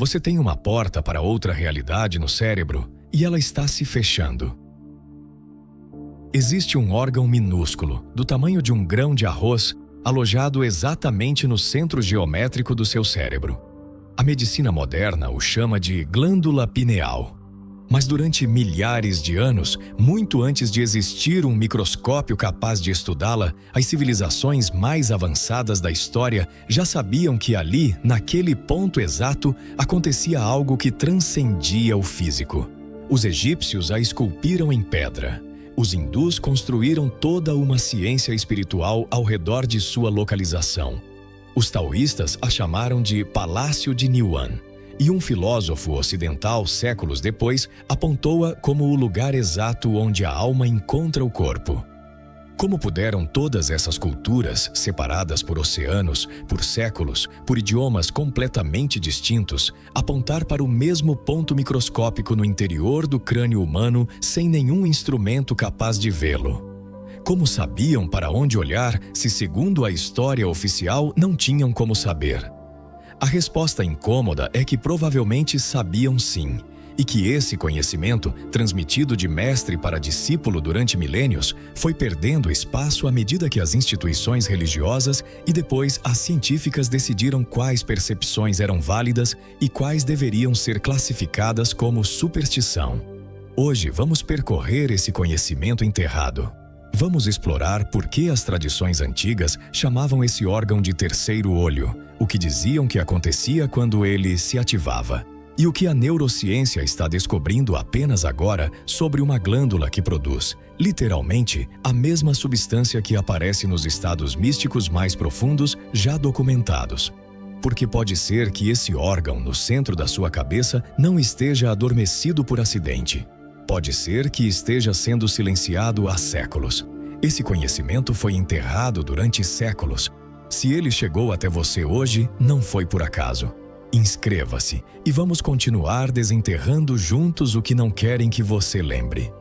Você tem uma porta para outra realidade no cérebro e ela está se fechando. Existe um órgão minúsculo, do tamanho de um grão de arroz, alojado exatamente no centro geométrico do seu cérebro. A medicina moderna o chama de glândula pineal. Mas durante milhares de anos, muito antes de existir um microscópio capaz de estudá-la, as civilizações mais avançadas da história já sabiam que ali, naquele ponto exato, acontecia algo que transcendia o físico. Os egípcios a esculpiram em pedra. Os hindus construíram toda uma ciência espiritual ao redor de sua localização. Os taoístas a chamaram de Palácio de Niuan. E um filósofo ocidental, séculos depois, apontou-a como o lugar exato onde a alma encontra o corpo. Como puderam todas essas culturas, separadas por oceanos, por séculos, por idiomas completamente distintos, apontar para o mesmo ponto microscópico no interior do crânio humano sem nenhum instrumento capaz de vê-lo? Como sabiam para onde olhar se, segundo a história oficial, não tinham como saber? A resposta incômoda é que provavelmente sabiam sim, e que esse conhecimento, transmitido de mestre para discípulo durante milênios, foi perdendo espaço à medida que as instituições religiosas e depois as científicas decidiram quais percepções eram válidas e quais deveriam ser classificadas como superstição. Hoje vamos percorrer esse conhecimento enterrado. Vamos explorar por que as tradições antigas chamavam esse órgão de terceiro olho, o que diziam que acontecia quando ele se ativava, e o que a neurociência está descobrindo apenas agora sobre uma glândula que produz, literalmente, a mesma substância que aparece nos estados místicos mais profundos já documentados. Porque pode ser que esse órgão no centro da sua cabeça não esteja adormecido por acidente. Pode ser que esteja sendo silenciado há séculos. Esse conhecimento foi enterrado durante séculos. Se ele chegou até você hoje, não foi por acaso. Inscreva-se e vamos continuar desenterrando juntos o que não querem que você lembre.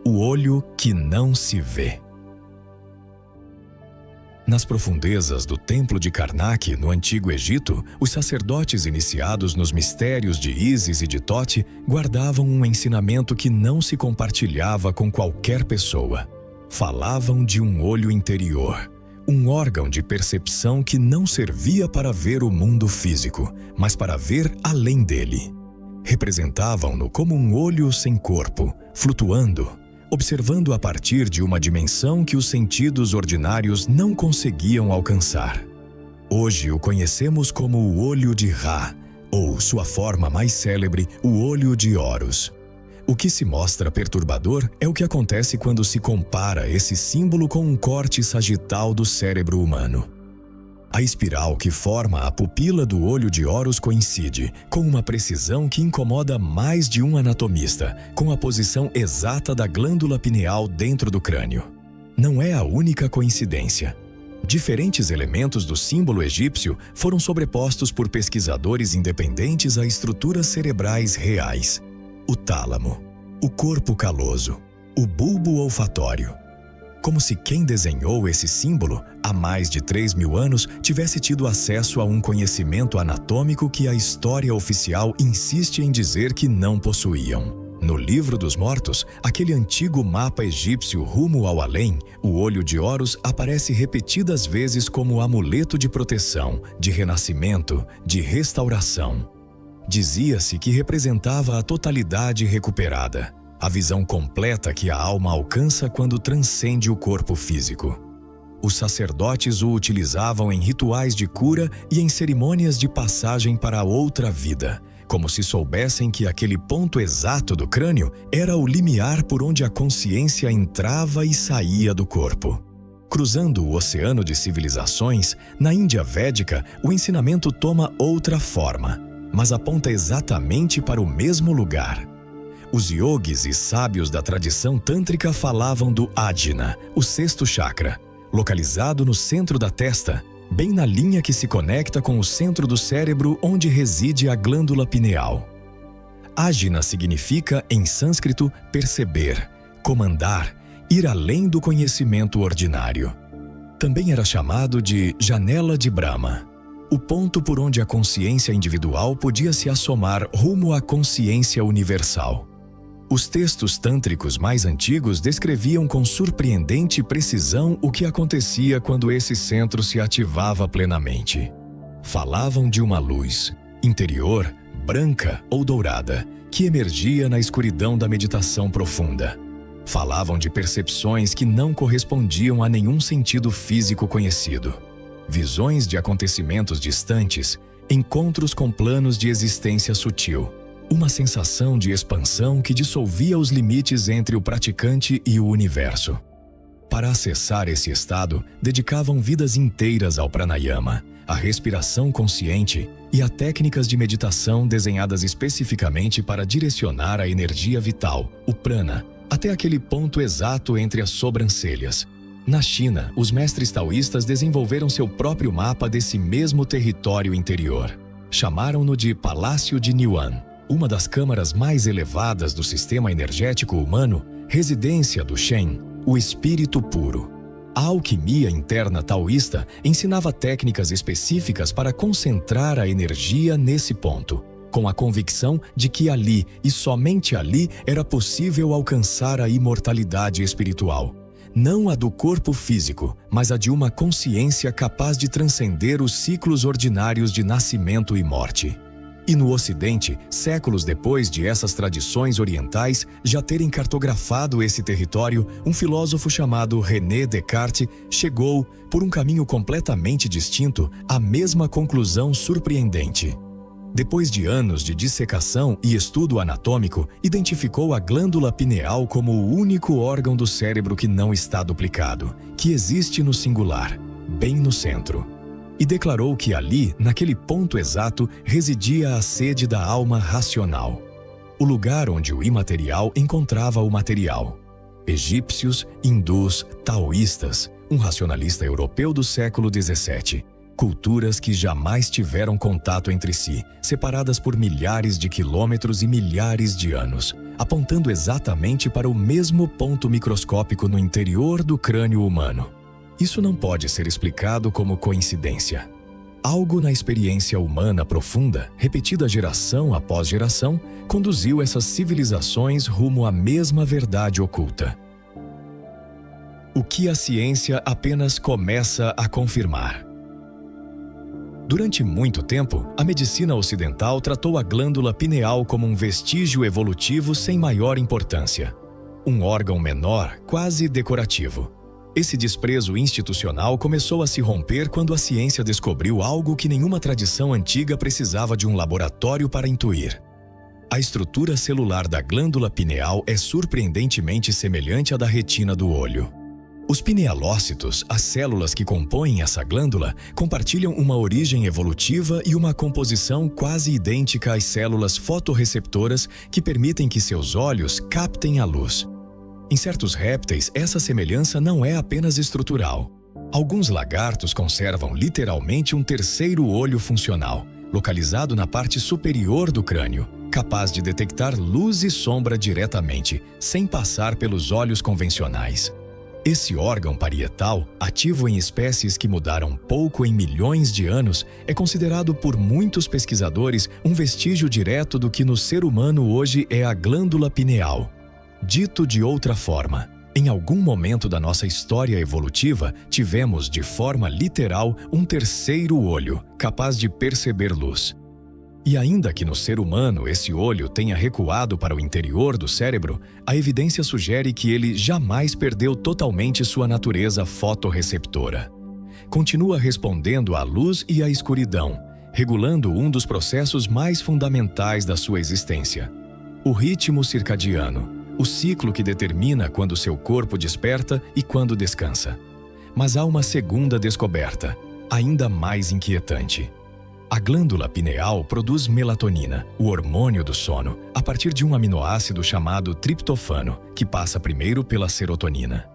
O olho que não se vê. Nas profundezas do Templo de Karnak, no Antigo Egito, os sacerdotes iniciados nos mistérios de Ísis e de Tote guardavam um ensinamento que não se compartilhava com qualquer pessoa. Falavam de um olho interior, um órgão de percepção que não servia para ver o mundo físico, mas para ver além dele. Representavam-no como um olho sem corpo, flutuando, observando a partir de uma dimensão que os sentidos ordinários não conseguiam alcançar. Hoje o conhecemos como o olho de Ra, ou sua forma mais célebre, o olho de Horus. O que se mostra perturbador é o que acontece quando se compara esse símbolo com um corte sagital do cérebro humano. A espiral que forma a pupila do olho de Horus coincide, com uma precisão que incomoda mais de um anatomista, com a posição exata da glândula pineal dentro do crânio. Não é a única coincidência. Diferentes elementos do símbolo egípcio foram sobrepostos por pesquisadores independentes a estruturas cerebrais reais. O tálamo, o corpo caloso, o bulbo olfatório. Como se quem desenhou esse símbolo, há mais de 3.000 anos, tivesse tido acesso a um conhecimento anatômico que a história oficial insiste em dizer que não possuíam. No Livro dos Mortos, aquele antigo mapa egípcio rumo ao além, o olho de Horus aparece repetidas vezes como amuleto de proteção, de renascimento, de restauração. Dizia-se que representava a totalidade recuperada, a visão completa que a alma alcança quando transcende o corpo físico. Os sacerdotes o utilizavam em rituais de cura e em cerimônias de passagem para outra vida, como se soubessem que aquele ponto exato do crânio era o limiar por onde a consciência entrava e saía do corpo. Cruzando o oceano de civilizações, na Índia Védica, o ensinamento toma outra forma, mas aponta exatamente para o mesmo lugar. Os yogis e sábios da tradição tântrica falavam do Ajna, o sexto chakra, localizado no centro da testa, bem na linha que se conecta com o centro do cérebro onde reside a glândula pineal. Ajna significa, em sânscrito, perceber, comandar, ir além do conhecimento ordinário. Também era chamado de janela de Brahma. o ponto por onde a consciência individual podia se assomar rumo à consciência universal. Os textos tântricos mais antigos descreviam com surpreendente precisão o que acontecia quando esse centro se ativava plenamente. Falavam de uma luz interior, branca ou dourada, que emergia na escuridão da meditação profunda. Falavam de percepções que não correspondiam a nenhum sentido físico conhecido. Visões de acontecimentos distantes, encontros com planos de existência sutil. Uma sensação de expansão que dissolvia os limites entre o praticante e o universo. Para acessar esse estado, dedicavam vidas inteiras ao pranayama, à respiração consciente e a técnicas de meditação desenhadas especificamente para direcionar a energia vital, o prana, até aquele ponto exato entre as sobrancelhas. Na China, os mestres taoístas desenvolveram seu próprio mapa desse mesmo território interior. Chamaram-no de Palácio de Niuan, uma das câmaras mais elevadas do sistema energético humano, residência do Shen, o espírito puro. A alquimia interna taoísta ensinava técnicas específicas para concentrar a energia nesse ponto, com a convicção de que ali e somente ali era possível alcançar a imortalidade espiritual. Não a do corpo físico, mas a de uma consciência capaz de transcender os ciclos ordinários de nascimento e morte. E no Ocidente, séculos depois de essas tradições orientais já terem cartografado esse território, um filósofo chamado René Descartes chegou, por um caminho completamente distinto, à mesma conclusão surpreendente. Depois de anos de dissecação e estudo anatômico, identificou a glândula pineal como o único órgão do cérebro que não está duplicado, que existe no singular, bem no centro. E declarou que ali, naquele ponto exato, residia a sede da alma racional. O lugar onde o imaterial encontrava o material. Egípcios, hindus, taoístas, um racionalista europeu do século XVII. Culturas que jamais tiveram contato entre si, separadas por milhares de quilômetros e milhares de anos, apontando exatamente para o mesmo ponto microscópico no interior do crânio humano. Isso não pode ser explicado como coincidência. Algo na experiência humana profunda, repetida geração após geração, conduziu essas civilizações rumo à mesma verdade oculta. O que a ciência apenas começa a confirmar. Durante muito tempo, a medicina ocidental tratou a glândula pineal como um vestígio evolutivo sem maior importância. Um órgão menor, quase decorativo. Esse desprezo institucional começou a se romper quando a ciência descobriu algo que nenhuma tradição antiga precisava de um laboratório para intuir. A estrutura celular da glândula pineal é surpreendentemente semelhante à da retina do olho. Os pinealócitos, as células que compõem essa glândula, compartilham uma origem evolutiva e uma composição quase idêntica às células fotorreceptoras que permitem que seus olhos captem a luz. Em certos répteis, essa semelhança não é apenas estrutural. Alguns lagartos conservam literalmente um terceiro olho funcional, localizado na parte superior do crânio, capaz de detectar luz e sombra diretamente, sem passar pelos olhos convencionais. Esse órgão parietal, ativo em espécies que mudaram pouco em milhões de anos, é considerado por muitos pesquisadores um vestígio direto do que no ser humano hoje é a glândula pineal. Dito de outra forma, em algum momento da nossa história evolutiva, tivemos, de forma literal, um terceiro olho, capaz de perceber luz. E ainda que no ser humano esse olho tenha recuado para o interior do cérebro, a evidência sugere que ele jamais perdeu totalmente sua natureza fotorreceptora. Continua respondendo à luz e à escuridão, regulando um dos processos mais fundamentais da sua existência: o ritmo circadiano. O ciclo que determina quando seu corpo desperta e quando descansa. Mas há uma segunda descoberta, ainda mais inquietante. A glândula pineal produz melatonina, o hormônio do sono, a partir de um aminoácido chamado triptofano, que passa primeiro pela serotonina.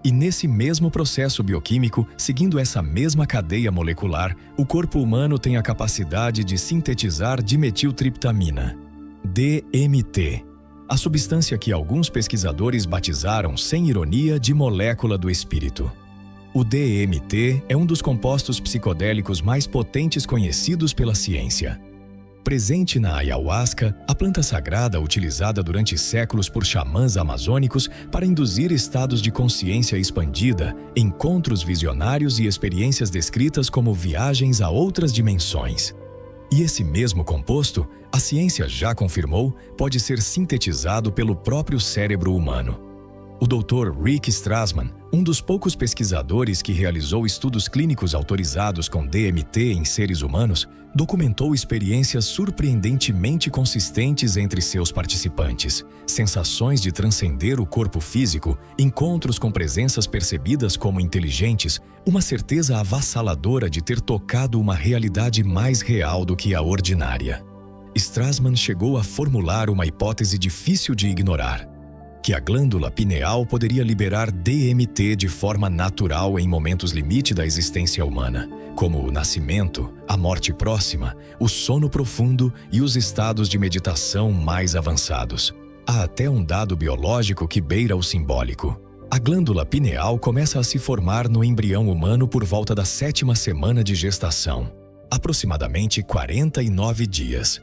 E nesse mesmo processo bioquímico, seguindo essa mesma cadeia molecular, o corpo humano tem a capacidade de sintetizar dimetiltriptamina, DMT. A substância que alguns pesquisadores batizaram, sem ironia, de molécula do espírito. O DMT é um dos compostos psicodélicos mais potentes conhecidos pela ciência. Presente na ayahuasca, a planta sagrada utilizada durante séculos por xamãs amazônicos para induzir estados de consciência expandida, encontros visionários e experiências descritas como viagens a outras dimensões. E esse mesmo composto, a ciência já confirmou, pode ser sintetizado pelo próprio cérebro humano. O Dr. Rick Strassman, um dos poucos pesquisadores que realizou estudos clínicos autorizados com DMT em seres humanos, documentou experiências surpreendentemente consistentes entre seus participantes, sensações de transcender o corpo físico, encontros com presenças percebidas como inteligentes, uma certeza avassaladora de ter tocado uma realidade mais real do que a ordinária. Strassman chegou a formular uma hipótese difícil de ignorar: que a glândula pineal poderia liberar DMT de forma natural em momentos limite da existência humana, como o nascimento, a morte próxima, o sono profundo e os estados de meditação mais avançados. Há até um dado biológico que beira o simbólico. A glândula pineal começa a se formar no embrião humano por volta da 7ª semana de gestação, aproximadamente 49 dias.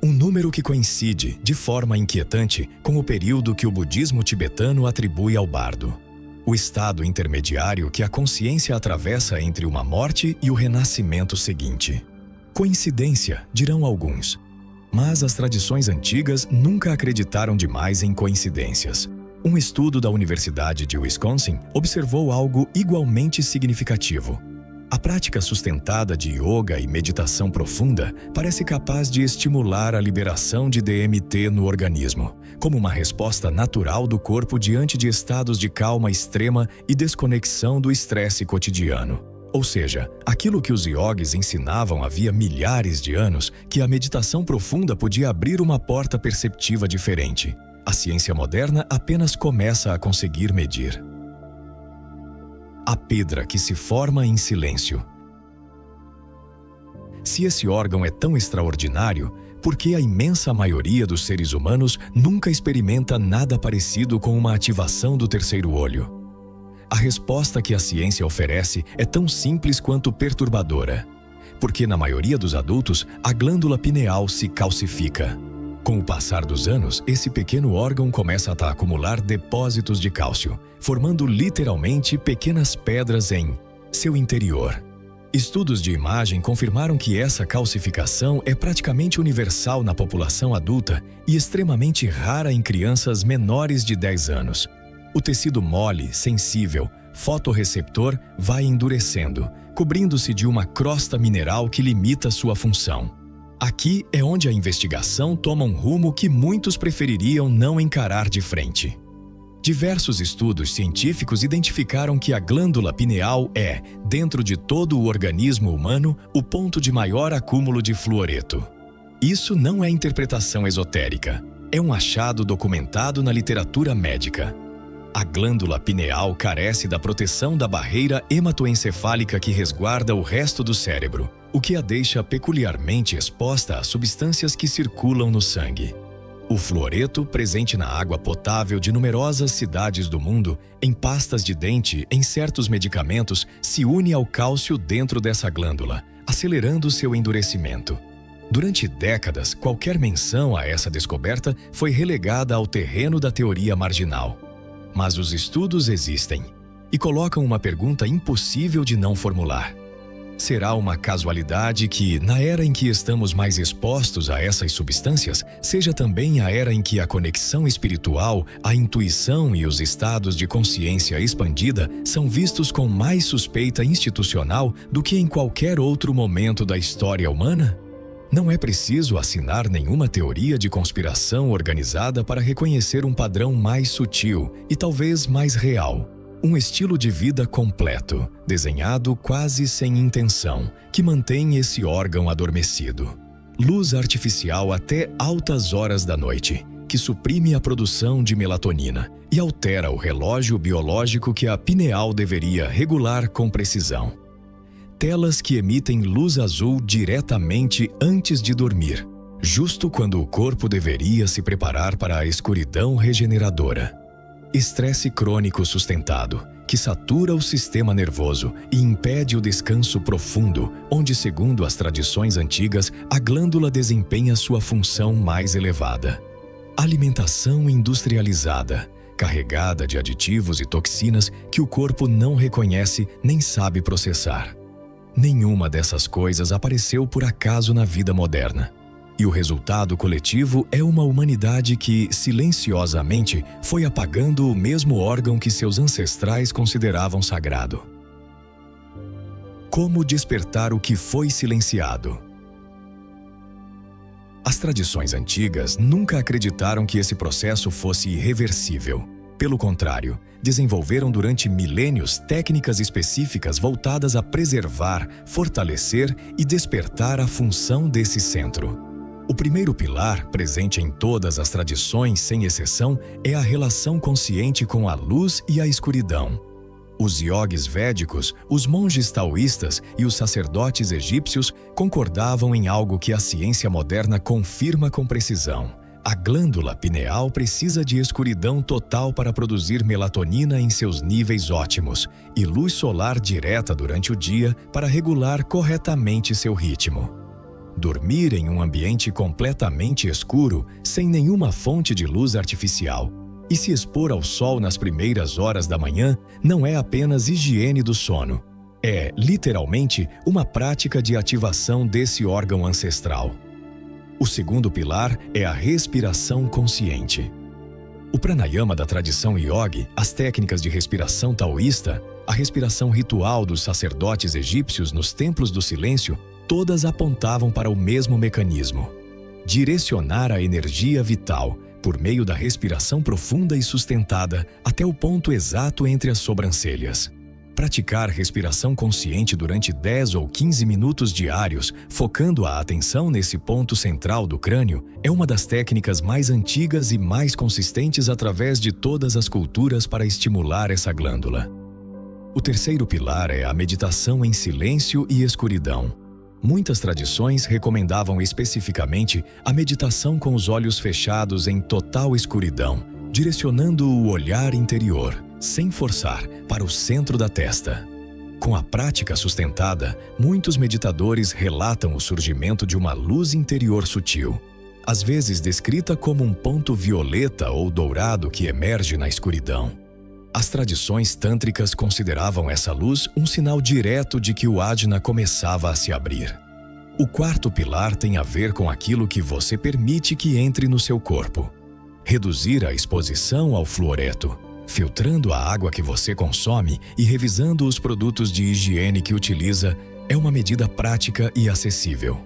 Um número que coincide, de forma inquietante, com o período que o budismo tibetano atribui ao bardo. O estado intermediário que a consciência atravessa entre uma morte e o renascimento seguinte. Coincidência, dirão alguns. Mas as tradições antigas nunca acreditaram demais em coincidências. Um estudo da Universidade de Wisconsin observou algo igualmente significativo. A prática sustentada de yoga e meditação profunda parece capaz de estimular a liberação de DMT no organismo, como uma resposta natural do corpo diante de estados de calma extrema e desconexão do estresse cotidiano. Ou seja, aquilo que os yogis ensinavam havia milhares de anos, que a meditação profunda podia abrir uma porta perceptiva diferente. A ciência moderna apenas começa a conseguir medir. A pedra que se forma em silêncio. Se esse órgão é tão extraordinário, por que a imensa maioria dos seres humanos nunca experimenta nada parecido com uma ativação do terceiro olho? A resposta que a ciência oferece é tão simples quanto perturbadora. Porque na maioria dos adultos, a glândula pineal se calcifica. Com o passar dos anos, esse pequeno órgão começa a acumular depósitos de cálcio, formando literalmente pequenas pedras em seu interior. Estudos de imagem confirmaram que essa calcificação é praticamente universal na população adulta e extremamente rara em crianças menores de 10 anos. O tecido mole, sensível, fotorreceptor vai endurecendo, cobrindo-se de uma crosta mineral que limita sua função. Aqui é onde a investigação toma um rumo que muitos prefeririam não encarar de frente. Diversos estudos científicos identificaram que a glândula pineal é, dentro de todo o organismo humano, o ponto de maior acúmulo de fluoreto. Isso não é interpretação esotérica, é um achado documentado na literatura médica. A glândula pineal carece da proteção da barreira hematoencefálica que resguarda o resto do cérebro, o que a deixa peculiarmente exposta a substâncias que circulam no sangue. O fluoreto, presente na água potável de numerosas cidades do mundo, em pastas de dente, em certos medicamentos, se une ao cálcio dentro dessa glândula, acelerando seu endurecimento. Durante décadas, qualquer menção a essa descoberta foi relegada ao terreno da teoria marginal. Mas os estudos existem e colocam uma pergunta impossível de não formular. Será uma casualidade que, na era em que estamos mais expostos a essas substâncias, seja também a era em que a conexão espiritual, a intuição e os estados de consciência expandida são vistos com mais suspeita institucional do que em qualquer outro momento da história humana? Não é preciso assinar nenhuma teoria de conspiração organizada para reconhecer um padrão mais sutil e talvez mais real. Um estilo de vida completo, desenhado quase sem intenção, que mantém esse órgão adormecido. Luz artificial até altas horas da noite, que suprime a produção de melatonina e altera o relógio biológico que a pineal deveria regular com precisão. Telas que emitem luz azul diretamente antes de dormir, justo quando o corpo deveria se preparar para a escuridão regeneradora. Estresse crônico sustentado, que satura o sistema nervoso e impede o descanso profundo, onde, segundo as tradições antigas, a glândula desempenha sua função mais elevada. Alimentação industrializada, carregada de aditivos e toxinas que o corpo não reconhece nem sabe processar. Nenhuma dessas coisas apareceu por acaso na vida moderna. E o resultado coletivo é uma humanidade que, silenciosamente, foi apagando o mesmo órgão que seus ancestrais consideravam sagrado. Como despertar o que foi silenciado? As tradições antigas nunca acreditaram que esse processo fosse irreversível. Pelo contrário, desenvolveram durante milênios técnicas específicas voltadas a preservar, fortalecer e despertar a função desse centro. O primeiro pilar, presente em todas as tradições, sem exceção, é a relação consciente com a luz e a escuridão. Os iogues védicos, os monges taoístas e os sacerdotes egípcios concordavam em algo que a ciência moderna confirma com precisão. A glândula pineal precisa de escuridão total para produzir melatonina em seus níveis ótimos e luz solar direta durante o dia para regular corretamente seu ritmo. Dormir em um ambiente completamente escuro, sem nenhuma fonte de luz artificial, e se expor ao sol nas primeiras horas da manhã não é apenas higiene do sono. É, literalmente, uma prática de ativação desse órgão ancestral. O segundo pilar é a respiração consciente. O pranayama da tradição yogi, as técnicas de respiração taoísta, a respiração ritual dos sacerdotes egípcios nos templos do silêncio, todas apontavam para o mesmo mecanismo: direcionar a energia vital, por meio da respiração profunda e sustentada, até o ponto exato entre as sobrancelhas. Praticar respiração consciente durante 10 ou 15 minutos diários, focando a atenção nesse ponto central do crânio, é uma das técnicas mais antigas e mais consistentes através de todas as culturas para estimular essa glândula. O terceiro pilar é a meditação em silêncio e escuridão. Muitas tradições recomendavam especificamente a meditação com os olhos fechados em total escuridão, direcionando o olhar interior, sem forçar, para o centro da testa. Com a prática sustentada, muitos meditadores relatam o surgimento de uma luz interior sutil, às vezes descrita como um ponto violeta ou dourado que emerge na escuridão. As tradições tântricas consideravam essa luz um sinal direto de que o ajna começava a se abrir. O quarto pilar tem a ver com aquilo que você permite que entre no seu corpo. Reduzir a exposição ao fluoreto, filtrando a água que você consome e revisando os produtos de higiene que utiliza, é uma medida prática e acessível.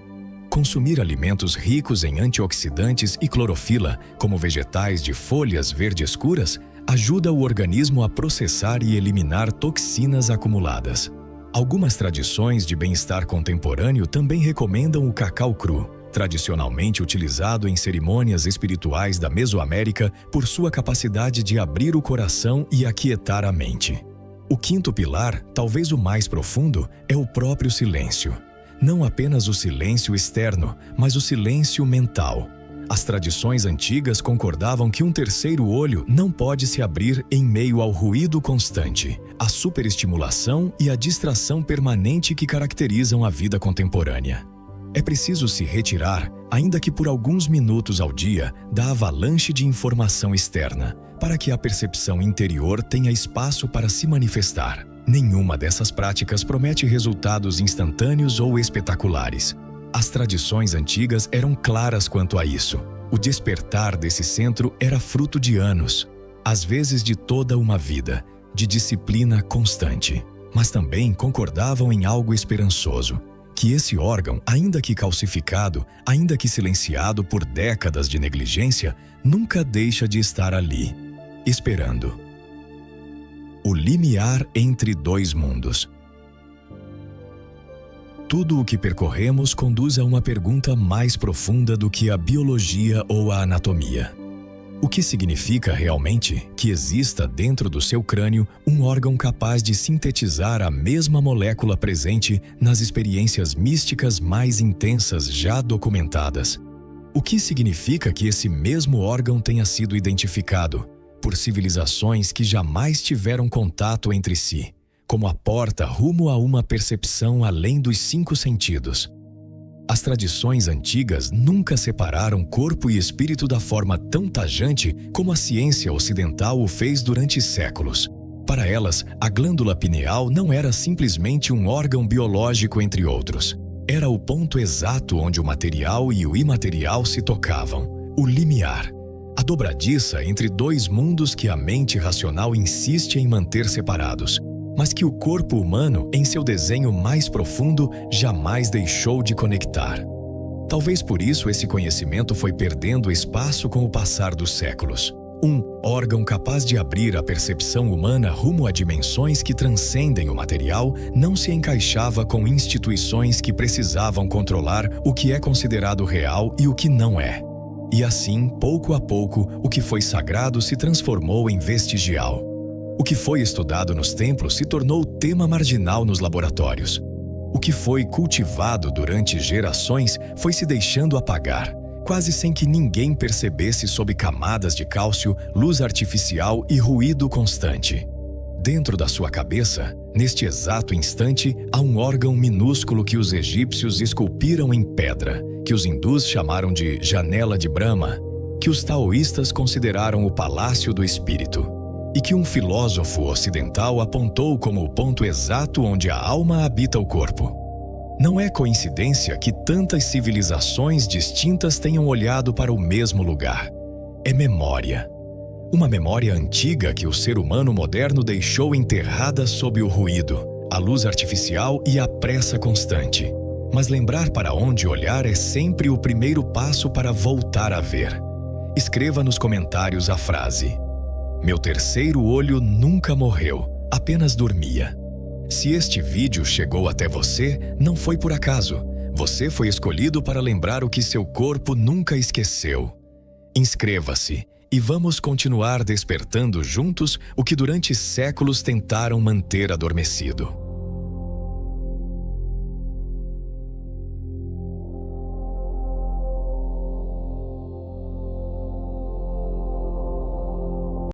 Consumir alimentos ricos em antioxidantes e clorofila, como vegetais de folhas verde escuras, ajuda o organismo a processar e eliminar toxinas acumuladas. Algumas tradições de bem-estar contemporâneo também recomendam o cacau cru, tradicionalmente utilizado em cerimônias espirituais da Mesoamérica por sua capacidade de abrir o coração e aquietar a mente. O quinto pilar, talvez o mais profundo, é o próprio silêncio. Não apenas o silêncio externo, mas o silêncio mental. As tradições antigas concordavam que um terceiro olho não pode se abrir em meio ao ruído constante, à superestimulação e à distração permanente que caracterizam a vida contemporânea. É preciso se retirar, ainda que por alguns minutos ao dia, da avalanche de informação externa, para que a percepção interior tenha espaço para se manifestar. Nenhuma dessas práticas promete resultados instantâneos ou espetaculares. As tradições antigas eram claras quanto a isso. O despertar desse centro era fruto de anos, às vezes de toda uma vida, de disciplina constante. Mas também concordavam em algo esperançoso: que esse órgão, ainda que calcificado, ainda que silenciado por décadas de negligência, nunca deixa de estar ali, esperando. O limiar entre dois mundos. Tudo o que percorremos conduz a uma pergunta mais profunda do que a biologia ou a anatomia. O que significa realmente que exista dentro do seu crânio um órgão capaz de sintetizar a mesma molécula presente nas experiências místicas mais intensas já documentadas? O que significa que esse mesmo órgão tenha sido identificado, por civilizações que jamais tiveram contato entre si, como a porta rumo a uma percepção além dos 5 sentidos. As tradições antigas nunca separaram corpo e espírito da forma tão tajante como a ciência ocidental o fez durante séculos. Para elas, a glândula pineal não era simplesmente um órgão biológico entre outros. Era o ponto exato onde o material e o imaterial se tocavam, o limiar, a dobradiça entre 2 mundos que a mente racional insiste em manter separados, mas que o corpo humano, em seu desenho mais profundo, jamais deixou de conectar. Talvez por isso esse conhecimento foi perdendo espaço com o passar dos séculos. Um órgão capaz de abrir a percepção humana rumo a dimensões que transcendem o material não se encaixava com instituições que precisavam controlar o que é considerado real e o que não é. E assim, pouco a pouco, o que foi sagrado se transformou em vestigial. O que foi estudado nos templos se tornou tema marginal nos laboratórios. O que foi cultivado durante gerações foi se deixando apagar, quase sem que ninguém percebesse sob camadas de cálcio, luz artificial e ruído constante. Dentro da sua cabeça, neste exato instante, há um órgão minúsculo que os egípcios esculpiram em pedra, que os hindus chamaram de janela de Brahma, que os taoístas consideraram o palácio do espírito, e que um filósofo ocidental apontou como o ponto exato onde a alma habita o corpo. Não é coincidência que tantas civilizações distintas tenham olhado para o mesmo lugar. É memória. Uma memória antiga que o ser humano moderno deixou enterrada sob o ruído, a luz artificial e a pressa constante. Mas lembrar para onde olhar é sempre o primeiro passo para voltar a ver. Escreva nos comentários a frase: "Meu terceiro olho nunca morreu, apenas dormia." Se este vídeo chegou até você, não foi por acaso. Você foi escolhido para lembrar o que seu corpo nunca esqueceu. Inscreva-se e vamos continuar despertando juntos o que durante séculos tentaram manter adormecido.